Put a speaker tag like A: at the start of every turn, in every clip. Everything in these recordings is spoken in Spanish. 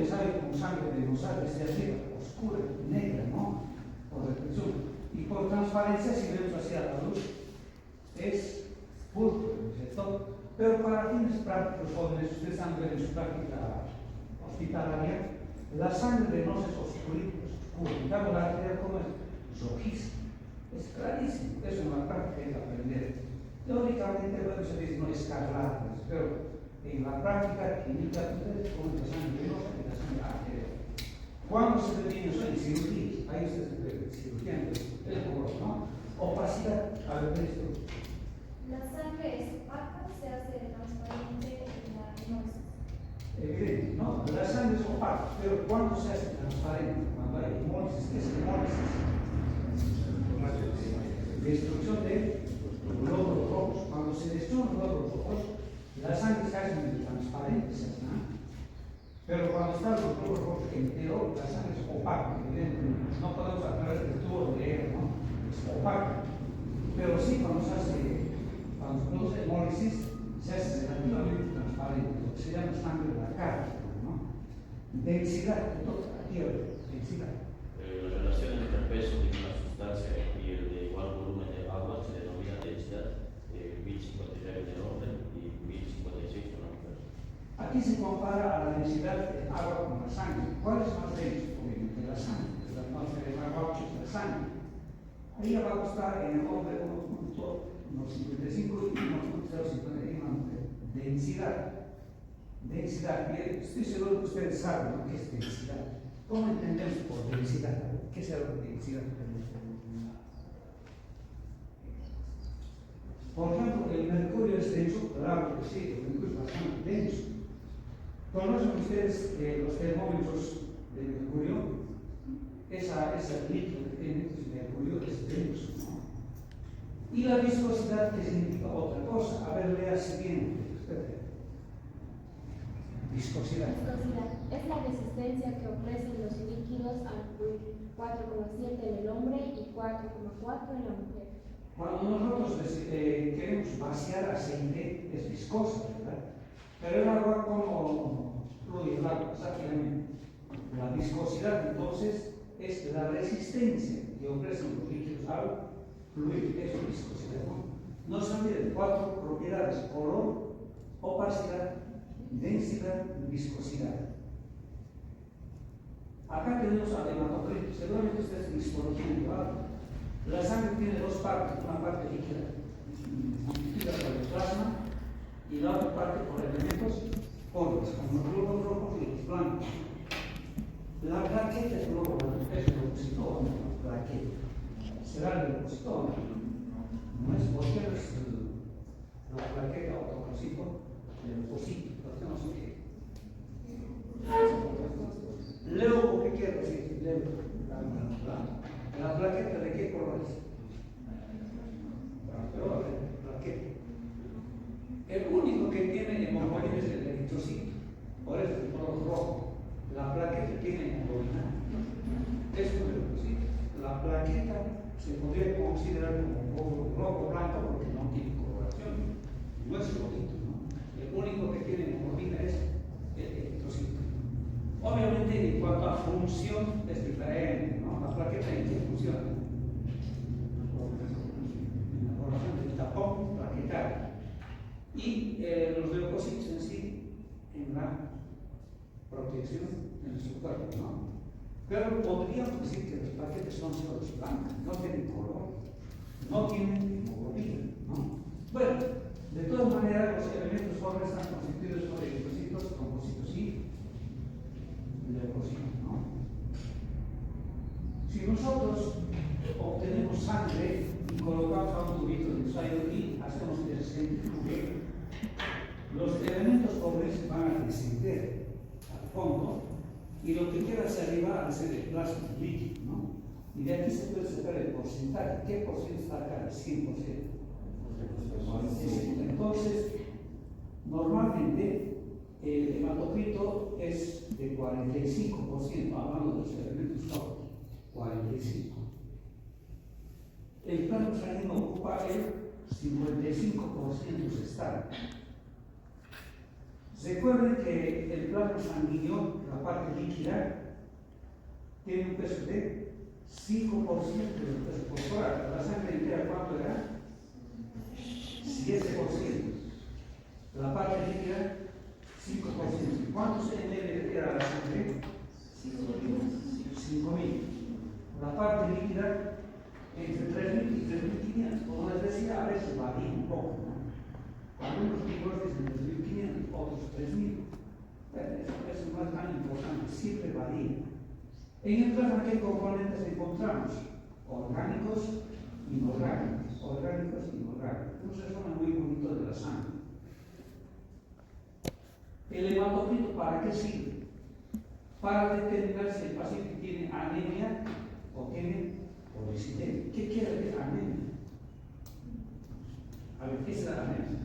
A: le sale con sangre de rosal desde arriba, oscura, negra, ¿no? Por reflexión. Y por transparencia, si vemos hacia la luz, es púrpura, ¿no es cierto? Pero para fines prácticos, jóvenes, ustedes han visto en su práctica hospitalaria, la sangre venosa es oscurita, es oscura. En cambio, la arterial, ¿cómo es? Rojiza. Es clarísimo. Eso en la práctica hay que aprender. Teóricamente, bueno, se dice no escarlata, pero en la práctica clínica, ustedes ponen la sangre venosa y la sangre arterial. ¿Cuándo se define eso? En cirugía. Ahí ustedes ven, cirugía, el color, ¿no? Opacidad, a ver, esto.
B: La sangre es opaca, se hace transparente en la hemólisis.
A: Evidente, ¿no? La sangre es opaca, pero ¿cuándo se hace transparente? Cuando hay hemólisis. ¿Qué es hemólisis? Destrucción de glóbulos rojos. Cuando se destruyen glóbulos rojos, la sangre se hace medio transparente, ¿no? Pero cuando están los glóbulos rojos enteros, la sangre es opaca, evidentemente. No podemos a través del tubo leer, ¿no? Es opaca. Pero sí, cuando se produce hemólisis, se hace relativamente transparente, lo que se llama sangre de la cara, ¿no? Densidad, entonces, aquí densidad.
C: La relación entre el peso de una sustancia y el de igual volumen de agua se denomina densidad. 1056 en el orden y 1056 en el orden.
A: Aquí se compara a la densidad del agua con la sangre. ¿Cuál es más denso? Obviamente la sangre. La atmósfera de agua es la sangre. Ahí abajo está en el hombre 1.55 y 1.051. Densidad. Densidad. Bien, estoy seguro que ustedes saben lo que es densidad. ¿Cómo entendemos por densidad? ¿Qué es la densidad? Por ejemplo, el mercurio es denso, claro que sí, el mercurio es bastante denso. ¿Conocen ustedes los termómetros de mercurio? Ese líquido que tiene el mercurio es denso, ¿no? Y la viscosidad que significa otra cosa. A ver, lea siguiente. Viscosidad.
D: Viscosidad es la resistencia que ofrecen los líquidos al fluir, 4,7 en el hombre y 4,4 en la mujer.
A: Cuando nosotros queremos vaciar aceite, es viscosa, ¿verdad? Pero el agua, ¿cómo fluye el agua? Exactamente. La viscosidad, entonces, es la resistencia que ofrecen los líquidos al fluir. Eso es viscosidad, ¿no? No se olviden, 4 propiedades: color, opacidad, densidad y viscosidad. Acá tenemos al hematocrito. Seguramente ustedes en histología han llevado. La sangre tiene dos partes: una parte líquida, constituida por el plasma, y la otra parte por elementos polvos, como los glóbulos rojos y los blancos. La plaqueta es glóbulo blanco, es el leucocitoma, la plaqueta. Será el leucocitoma. No es porque es la plaqueta autococito, el leucocito, porque no sé qué. Leuco, ¿qué quiere decir? Leuco. ¿La plaqueta de qué color es? Plaqueta. El único que tiene hemoglobina es el eritrocito, por eso es el color rojo. La plaqueta tiene hemoglobina. Es un eritrocito. La plaqueta se podría considerar como un rojo blanco porque no tiene coloración. No es rojito, ¿no? El único que tiene hemoglobina es el eritrocito. Obviamente, en cuanto a función, es diferente, ¿no? La plaqueta en qué funciona. En la formación del tapón plaquetario. Y los leucocitos en sí, en la protección de su cuerpo, ¿no? Pero podríamos decir que las plaquetas son solo blancas, no tienen color, no tienen hemoglobina, ¿no? Bueno, de todas maneras, los elementos pobres están constituidos por eritrocitos, trombocitos y leucocitos, ¿no? Si nosotros obtenemos sangre y colocamos a un tubito de ensayo y hacemos que se centrifugue, los elementos pobres van a descender al fondo y lo que queda hacia arriba va a ser el plasma líquido, ¿no? Y de aquí se puede sacar el porcentaje. ¿Qué por ciento está acá? El 100%. Entonces, normalmente el hematocrito es de 45%, hablando de los elementos pobres. 45. El plasma sanguíneo ocupa el 55% restante. Recuerden que el plasma sanguíneo, la parte líquida, tiene un peso de 5% del peso corporal. La sangre entera, ¿cuánto era? 7%. La parte líquida, 5%. ¿Cuántos ml era la sangre? 5.000. La parte líquida, entre 3.000 y 3.500. Como les decía, a veces varía un poco, ¿no? Algunos libros dicen 3.500, otros 3.000. Eso no es tan importante, siempre varía. En el plasma, ¿qué componentes encontramos? Orgánicos y inorgánicos. Orgánicos y inorgánicos. Un resumen muy bonito de la sangre. El hematocrito, ¿para qué sirve? Para determinar si el paciente tiene anemia o tiene policitemia. ¿Qué quiere decir anemia? A ver, ¿qué es la anemia?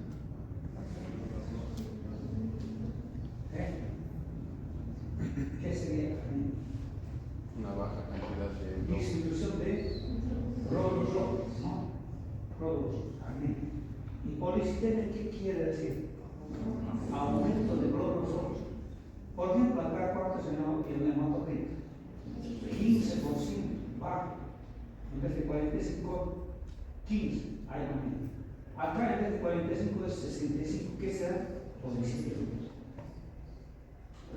A: ¿Qué sería la anemia?
E: Una baja cantidad de
A: Disminución de glóbulos rojos, ¿no? Glóbulos rojos, anemia. ¿Y policitemia qué quiere decir? Aumento de glóbulos rojos. Por ejemplo, acá, ¿cuánto es el hematocrito? 15% bajo. En vez de 45, 15, hay anemia. Acá en vez de 45 es 65, ¿qué será? Policitemia.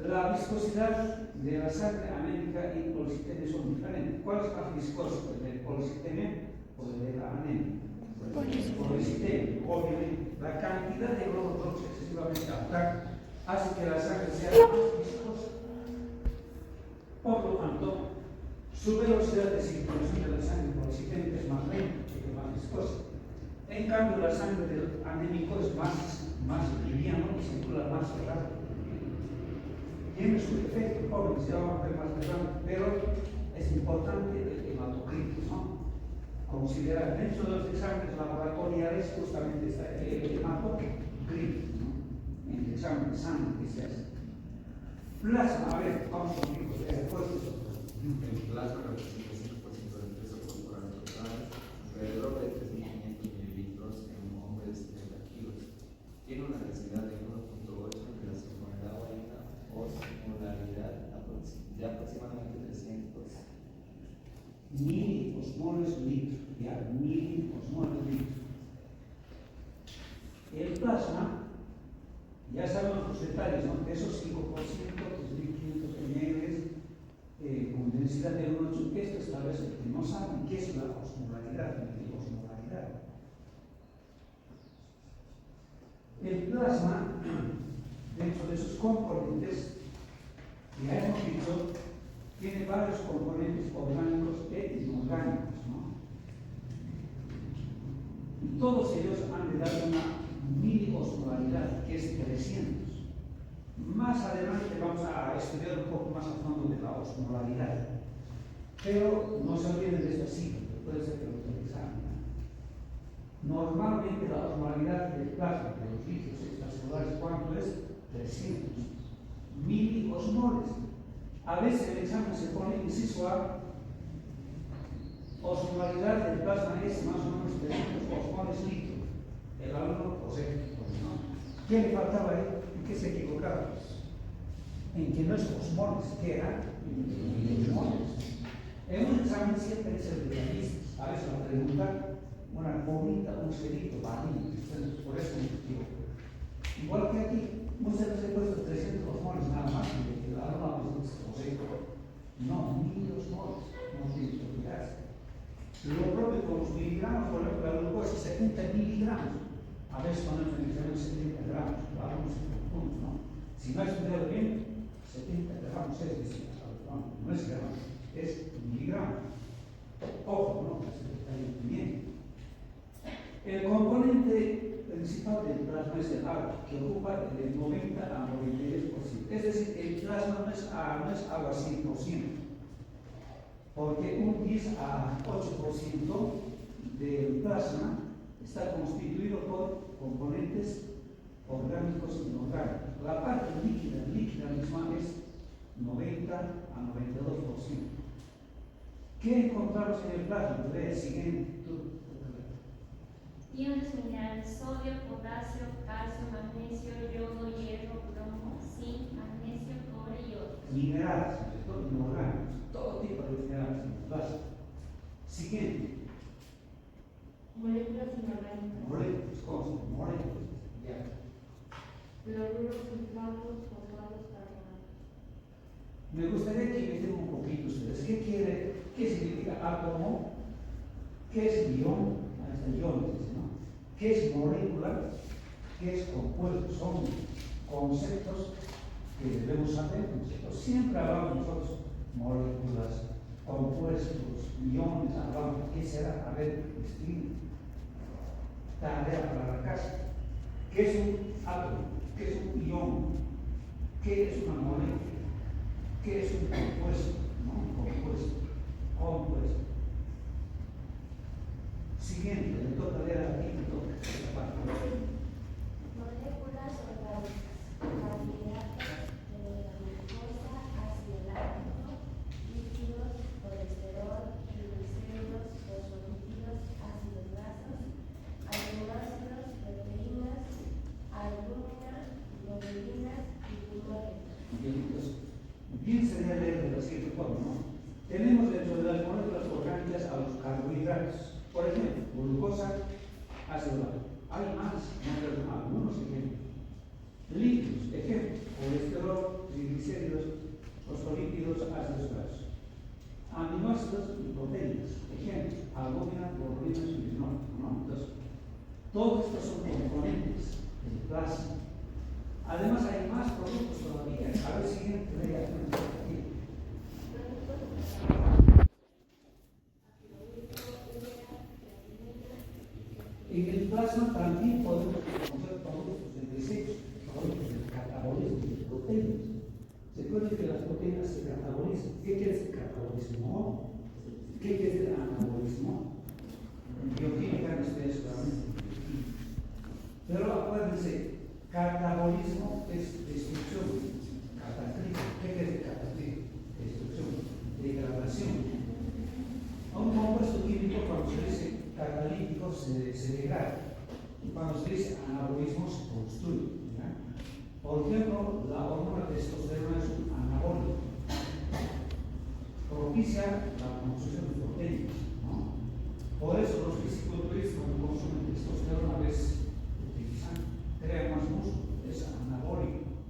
A: La viscosidad de la sangre anémica y policitemia son diferentes. ¿Cuál es más viscoso, el de policitemia o el de la anemia? Policitemia, obviamente. La cantidad de glóbulos rojos excesivamente alta hace que la sangre sea más viscosa. Por lo tanto, su velocidad de circulación de la sangre policitémica es más lenta que más viscosa. En cambio, la sangre del anémico es más liviano y circula más rápido. Tiene su efecto, jóvenes, ya vamos a ver más adelante, pero es importante el hematocrito, ¿no? Considerar dentro de los exámenes laboratoriales justamente está el hematocrito, ¿no? En el examen de sangre que se hace. Plasma, a ver, vamos conmigo,
E: El plasma representa 5% del peso corporal total, alrededor de 3.500 mililitros en hombres de 30 kilos. Tiene una densidad de 1.8 en relación con el agua y una osmolaridad de aproximadamente 300
A: miliosmoles litro, ya, miliosmoles litro. El plasma, ya sabemos los detalles, ¿no? Esos 5%, 3.500 ml, con densidad de 1.8, esto establece que no saben qué es la osmolaridad, El plasma, dentro de sus componentes, ya hemos dicho, tiene varios componentes orgánicos e inorgánicos, ¿no? Y todos ellos han de dar una miliosmolaridad, que es 300. Más adelante vamos a estudiar un poco más a fondo de la osmolaridad. Pero no se olviden de esta cifra, puede ser que lo utilizamos. Normalmente la osmolaridad del plasma de los líquidos extracelulares, ¿cuánto es? 300 miliosmoles. A veces el examen se pone inciso A, osmolaridad del plasma es más o menos 300 osmoles litro. El alumno posee, ¿no? ¿Qué le faltaba ahí? ¿En qué se equivocaba? En que no es osmoles, ¿qué era? Milimoles. En un examen siempre es el realista. A veces la pregunta, una comida, un cerito, varía. Por eso me equivoco. Igual que aquí, muchas veces he puesto 300 osmoles nada más, y el alumno posee. No, 1.000 osmoles, no tiene que olvidarse. Lo propio con los miligramos, por ejemplo, la glucosa 70 miligramos. A veces ponemos en el examen 70 gramos, lo hagamos en puntos, ¿no? Si no ha estudiado bien, 70 gramos es decir, no es gramos, es miligramos. Ojo, ¿no? Está bien. El componente principal del plasma es el agua, que ocupa del 90 a 92%. Es decir, el plasma no es agua 100%, porque un 10 a 8% del plasma está constituido por componentes orgánicos y inorgánicos. La parte líquida misma es 90 a 92%. ¿Qué encontramos en el plasma? Lea, siguiente.
B: Iones minerales: sodio, potasio, calcio, magnesio, yodo, hierro, bromo,
D: plomo, zinc, magnesio, cobre y otros.
A: Minerales, ¿cierto? Inorgánicos, todo tipo de minerales en el plasma. Siguiente,
D: Moléculas inorgánicas.
A: moléculas, cosas, moléculas. Ya.
D: Cloruros, sulfatos, fosfatos, carbonatos.
A: Me gustaría que metieran un poquito ustedes. ¿Qué significa átomo? ¿Qué es ion? Ahí está iones, ¿no? ¿Qué es molécula? ¿Qué es compuesto? Son conceptos que debemos saber, ¿no es cierto? Siempre hablamos nosotros moléculas, compuestos, iones, hablamos. ¿Qué será? A ver, escribe. Tarea para la casa. ¿Qué es un átomo? ¿Qué es un ion? ¿Qué es una molécula? ¿Qué es un compuesto? ¿No? Compuesto. Siguiente, le toca leer aquí, me toca esta parte.
D: Moléculas orgánicas. Carbohidratos, glucosa, ácido láctico, lípidos, colesterol, triglicéridos, fosfolípidos, ácidos grasos, aminoácidos, proteínas, albúmina, globulinas y pigmentos.
A: Bien, entonces, bien sería leer de la siguiente forma, ¿no? Tenemos dentro de las moléculas orgánicas a los carbohidratos. Por ejemplo, glucosa, ácido láctico. Hay más, no algunos ejemplos. Lípidos, ejemplo, colesterol, triglicéridos, fosfolípidos, ácidos grasos. Aminoácidos y proteínas, ejemplo, albúmina, globulinas y bismuto, ¿no? Entonces, todos estos son componentes del plasma. Además, hay más productos todavía. A ver, siguiente, lea aquí. En el plasma también podemos reconocer productos de desechos, productos del catabolismo de proteínas. Se puede que las proteínas se catabolizan. ¿Qué quiere decir catabolismo? ¿Qué quiere decir anabolismo? Bioquímica no es solamente. Pero acuérdense, catabolismo es destrucción, cataclismo. ¿Qué quiere decir cataclismo? Destrucción, degradación. A un compuesto químico, cuando se dice catalítico, se degrada. Y cuando se dice anabolismo, se construye. ¿Ya? Por ejemplo, la hormona testosterona es un anabólico. Propicia la construcción de proteínas, ¿no? Por eso los fisiculturistas, cuando consumen testosterona, a veces crean más músculo, es anabólico.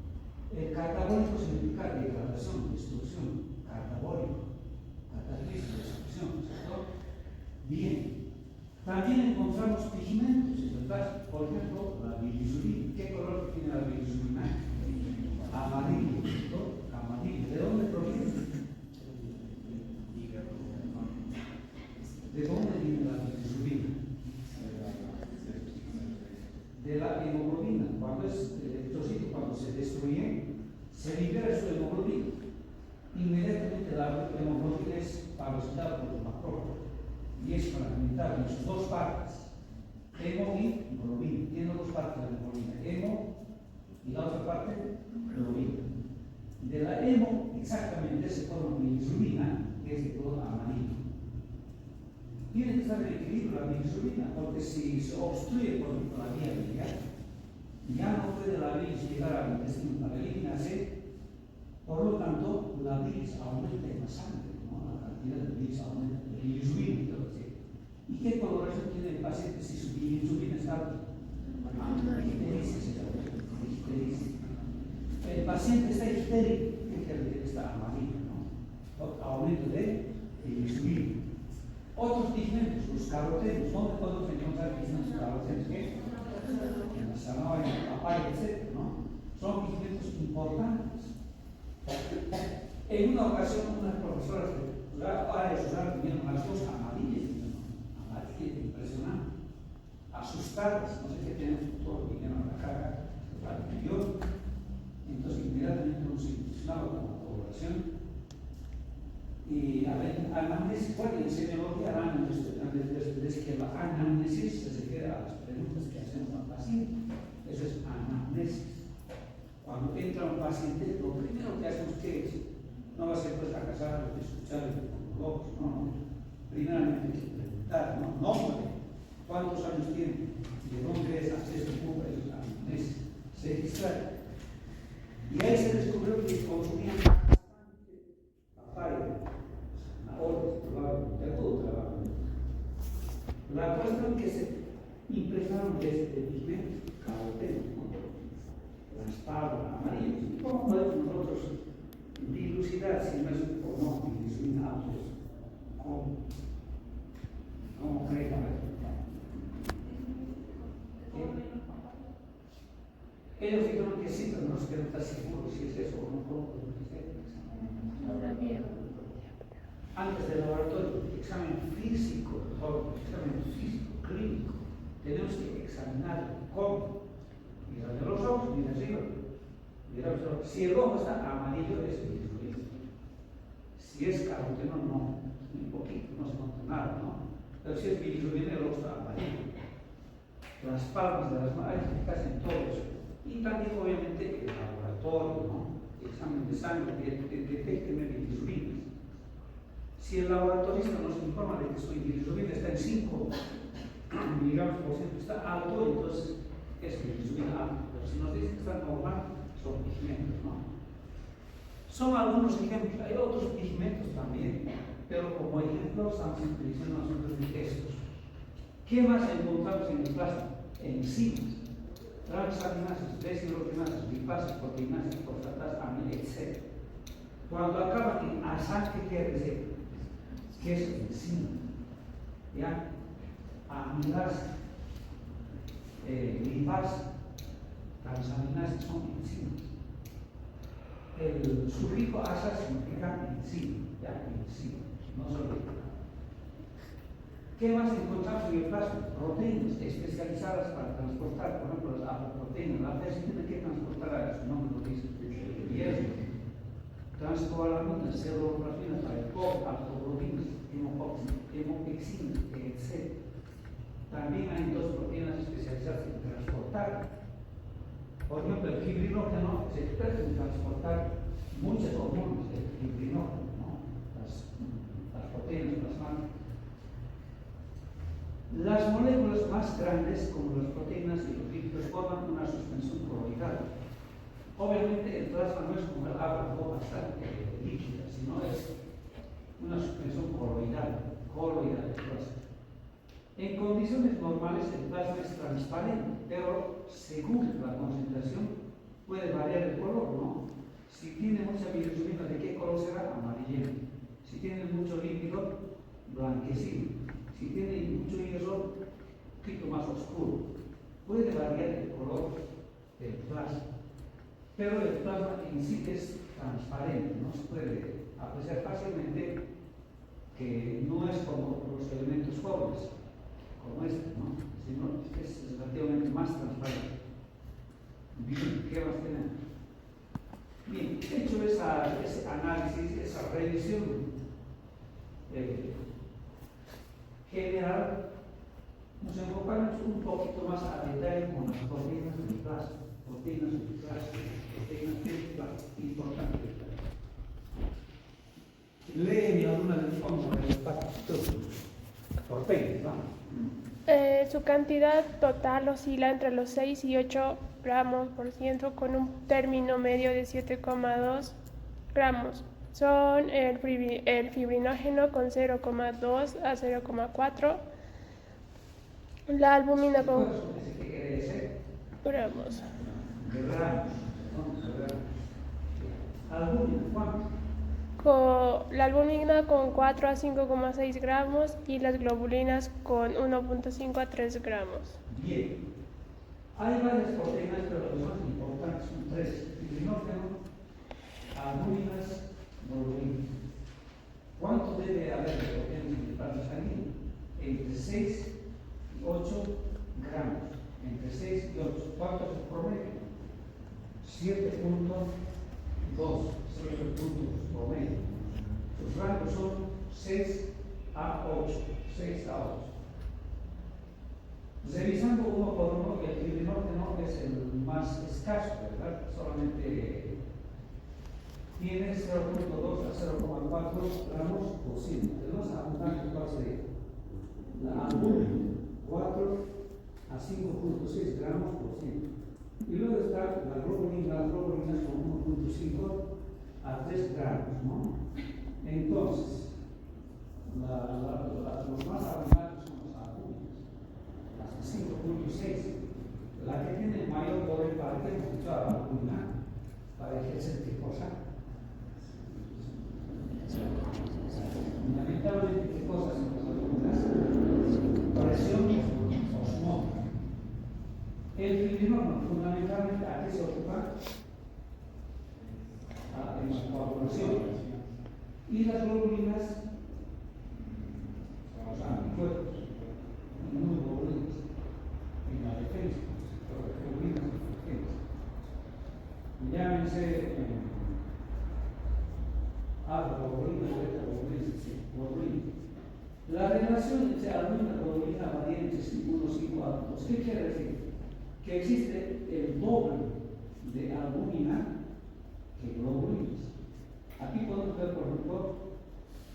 A: El catabólico significa degradación, destrucción, catabólico, cataclismo, destrucción, ¿cierto? Bien. También encontramos pigmentos en el plasma, por ejemplo, la bilirrubina. ¿Qué color tiene la bilirrubina? Amarillo, ¿cierto? Amarillo. ¿De dónde proviene? ¿De dónde viene la bilirrubina? De la hemoglobina. Cuando es electrocito, cuando se destruye, se libera su hemoglobina. Inmediatamente la hemoglobina es fagocitada por los macrófagos y es fragmentada en sus dos partes, hemo y globina. Tiene dos partes de la hemoglobina, hemo y la otra parte, globina. De la hemo, exactamente, se forma bilirrubina, que es de color amarillo. Tiene que estar en equilibrio la bilirrubina, porque si se obstruye por la vía biliar, ya no puede la bilis llegar al intestino para eliminarse. Por lo tanto, la bilis aumenta en la sangre, ¿no? La cantidad de bilis aumenta, de bilirrubina, quiero decir. ¿Y qué coloración tiene el paciente si su bilirrubina está alta? El paciente está histérico, ¿qué quiere decir? Está amarillo, ¿no? Aumento de bilirrubina. Otros pigmentos, los carotenos. ¿Dónde podemos encontrar pigmentos carotenos? ¿Qué? En la zanahoria, en la papaya, etc., ¿no? Son pigmentos importantes. En una ocasión, unas profesoras de áreas rurales vinieron las dos amarillas, impresionante, asustadas, no sé qué tienen futuro, vinieron a la carga anterior. Entonces, inmediatamente nos intencionaba con la población. Y a la anamnesis, bueno, en semiología la anamnesis, que la anamnesis se refiere a las preguntas que hacemos al paciente. Eso es anamnesis. Cuando entra un paciente, lo primero que hacemos es, no va a ser pues a casar, escuchar locos, no. Primeramente hay que preguntar, ¿no? Nombre, ¿cuántos años tiene? ¿De dónde es? Acceso público, eso es anamnesis. Se distrae. Y ahí se descubrió que consumían bastante papaya, de todo trabajo. La cuestión que se impregnaron de este pigmento, caroteno, las palmas amarillas. ¿Cómo podemos nosotros dilucidar si no es o no dilucidados? ¿Cómo creen? Ellos dijeron que sí, pero no se quedan tan seguros si es eso o no. ¿Cómo podemos hacer? Antes del laboratorio, examen físico, clínico, tenemos que examinar cómo. Mira de los ojos, mira arriba. Si el ojo está amarillo, es bilirrubina. Si es caroteno, no, un poquito, no se nota nada, ¿no? Pero si es bilirrubina, el ojo está amarillo. Las palmas de las manos, hay que fijarse en todo eso. Y también, obviamente, el laboratorio, ¿no? El examen de sangre, detecten bilirrubinas. Si el laboratorista nos informa de que su bilirrubina está en 5 miligramos por ciento, está alto, entonces es bilirrubina alta. Pero si nos dice que está normal, son pigmentos, ¿no? Son algunos ejemplos, hay otros pigmentos también, pero como ejemplo estamos utilizando nosotros estos. ¿Qué más encontramos en el plasma? Enzimas, transaminasas, deshidrogenasas, lipasas, proteinasas, fosfatas, etc. Cuando acaban en asa, ¿qué quiere decir? ¿Qué es enzima? ¿Ya? Amilasa, lipasa, transaminasas son enzimas. El sufijo asa significa enzima, ya, enzima, no solo lipasa. ¿Qué más encontramos en el plasma? Proteínas especializadas para transportar, por ejemplo, las apoproteínas. La APS tiene que transportar, a su nombre lo dice, hierro, transcobalaminas, ceruloplasminas, alcoglobinas, hemopexinas, etc. También hay dos proteínas especializadas en transportar. Por ejemplo, el fibrinógeno es experto en transportar muchas hormonas, el fibrinógeno, ¿no? Las proteínas plasmáticas. Las moléculas más grandes, como las proteínas y los lípidos, forman una suspensión coloidal. Obviamente el plasma no es como el agua bastante líquida, sino es una suspensión coloidal del plasma. En condiciones normales el plasma es transparente, pero según la concentración puede variar el color, ¿no? Si tiene mucha bilirrubina, ¿de qué color será? Amarillento. Si tiene mucho lípido, blanquecino. Si tiene mucho hierro, un poquito más oscuro. Puede variar el color del plasma, pero el plasma en sí es transparente, no se puede apreciar fácilmente, que no es como los elementos jóvenes, como este, ¿no? Sino es relativamente más transparente. Bien, ¿qué más tenemos? Bien, hecho ese análisis, esa revisión general, nos enfocamos un poquito más a detalle con las proteínas del plasma. Proteínas del plasma, importante. Lee mi alumna del fondo del pacto. Proteínas, vamos.
F: Su cantidad total oscila entre los 6 y 8 gramos por ciento con un término medio de 7,2 gramos. Son el fibrinógeno con 0,2 a 0,4, la albúmina con gramos. La albúmina con 4 a 5,6 gramos y las globulinas con 1,5 a 3 gramos.
A: Bien, hay varias proteínas, pero las más importantes son 3: fibrinógeno, albúminas, globulinas. ¿Cuánto debe haber de proteínas en el plasma sanguíneo? Entre 6 y 8 gramos. Entre 6 y 8. ¿Cuánto es el promedio? 7.2 promedio. Sus rangos son 6 a 8. 6 a 8. Revisando uno por uno, el fibrinógeno es el más escaso, ¿verdad? Solamente tiene 0.2 a 0,4 gramos por ciento. El más abundante sería la albúmina, 4 a 5.6 gramos por ciento. Y luego está las globulinas con 1.5 a 3 gramos, ¿no? Entonces, los más abundantes son los albúminas, hasta 5.6. La que tiene mayor poder para que hemos dicho a la albúmina, para ejercer qué cosa. Fundamentalmente, ¿qué cosas en las albuminas? Presión osmótica. El fibrinógeno, fundamentalmente, ¿a qué se ocupa? En la coagulación. Y las globulinas, los anticuerpos, inmunoglobulinas, en la defensa, globulinas de defensa. Llámense alfa-globulina, beta-globulina, globulina. La relación entre albúmina y globulina varía entre 1,5 a 2. ¿Qué quiere decir? Que existe el doble de albúmina que globulinas. Aquí podemos ver, por ejemplo,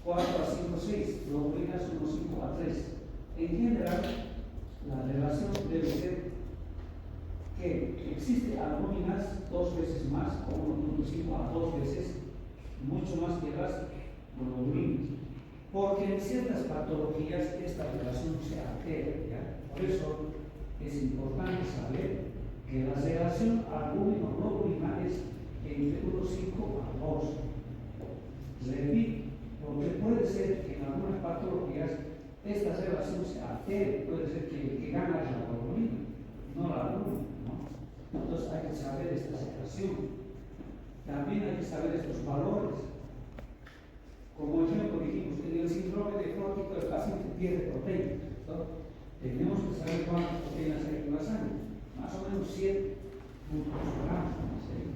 A: 4 a 5, 6, globulinas 1, 5 a 3. En general, la relación debe ser que existe albúminas 2 veces más, o 1,5 a 2 veces, mucho más que las globulinas. Porque en ciertas patologías esta relación se altera, ¿ya? Por eso es importante saber que la relación albúmino-globulina es entre 1,5 a 2. Repito, porque puede ser que en algunas patologías esta relación se altere, puede ser que gane la globulina, no la albúmina, ¿no? Entonces hay que saber esta situación. También hay que saber estos valores. Como ejemplo dijimos, en el síndrome nefrótico el paciente pierde proteínas, ¿no? Tenemos que saber cuántas proteínas hay en la sangre, más o menos 7 gramos. ¿Sí?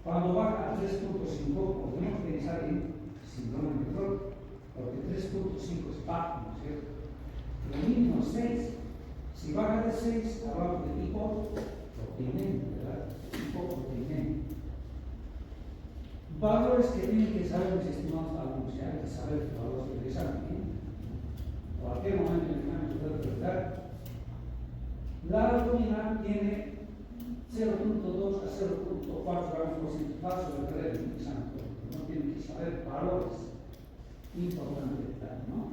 A: Cuando baja a 3.5 podemos pensar en síndrome nefrótico, porque 3.5 es bajo, ¿no es cierto? Lo mínimo 6. Si baja de 6, hablamos de hipoproteinemia, ¿verdad? Hipoproteinemia. Valores que tienen que saber mis estimados alumnos, ya hay que saber los valores de examen. En cualquier momento en el examen se puede preguntar. La albúmina tiene 0.2 a 0.4 gramos por ciento falso de perder en el examen. No tienen que saber valores importantes, ¿no?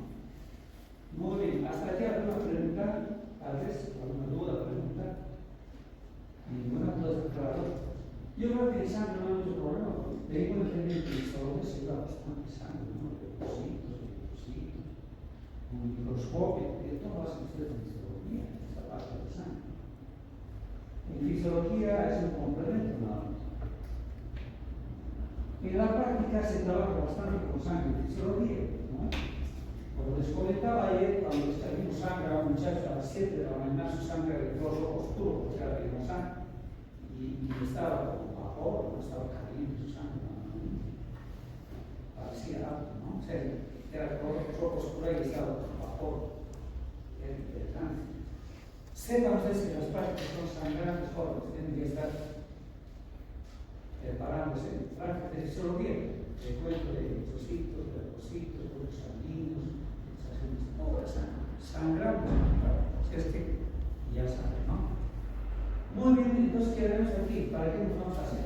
A: Muy bien, hasta aquí alguna pregunta, tal vez, alguna duda, pregunta. Ninguna duda aclaradora. Yo creo que el sangre no hay mucho problema, porque tengo entender que el solo se da bastante sangre, ¿no? Depósitos, un microscopio, esto lo hacen ustedes en histología, esta parte de sangre. En fisiología es un complemento nada más. En la práctica se trabaja bastante con sangre en fisiología, ¿no? Como les comentaba ayer, cuando extraímos sangre a un muchacho a las 7 de la mañana, su sangre era de color oscuro, porque era de la sangre. Y estaba con vapor, no estaba caliente su sangre, ¿no? Parecía alto, ¿no? O sea, era color oscuro y estaba con vapor. Era interesante. Sepan ustedes que las prácticas son sangrantes jóvenes, tienen que estar preparándose en prácticas de fisiología, de cuento de eritrocitos, de leucocitos, de sanguíneos, toda sangrantes. Es que ya saben, ¿no? Muy bien, entonces quedaremos aquí. ¿Para qué nos vamos a hacer?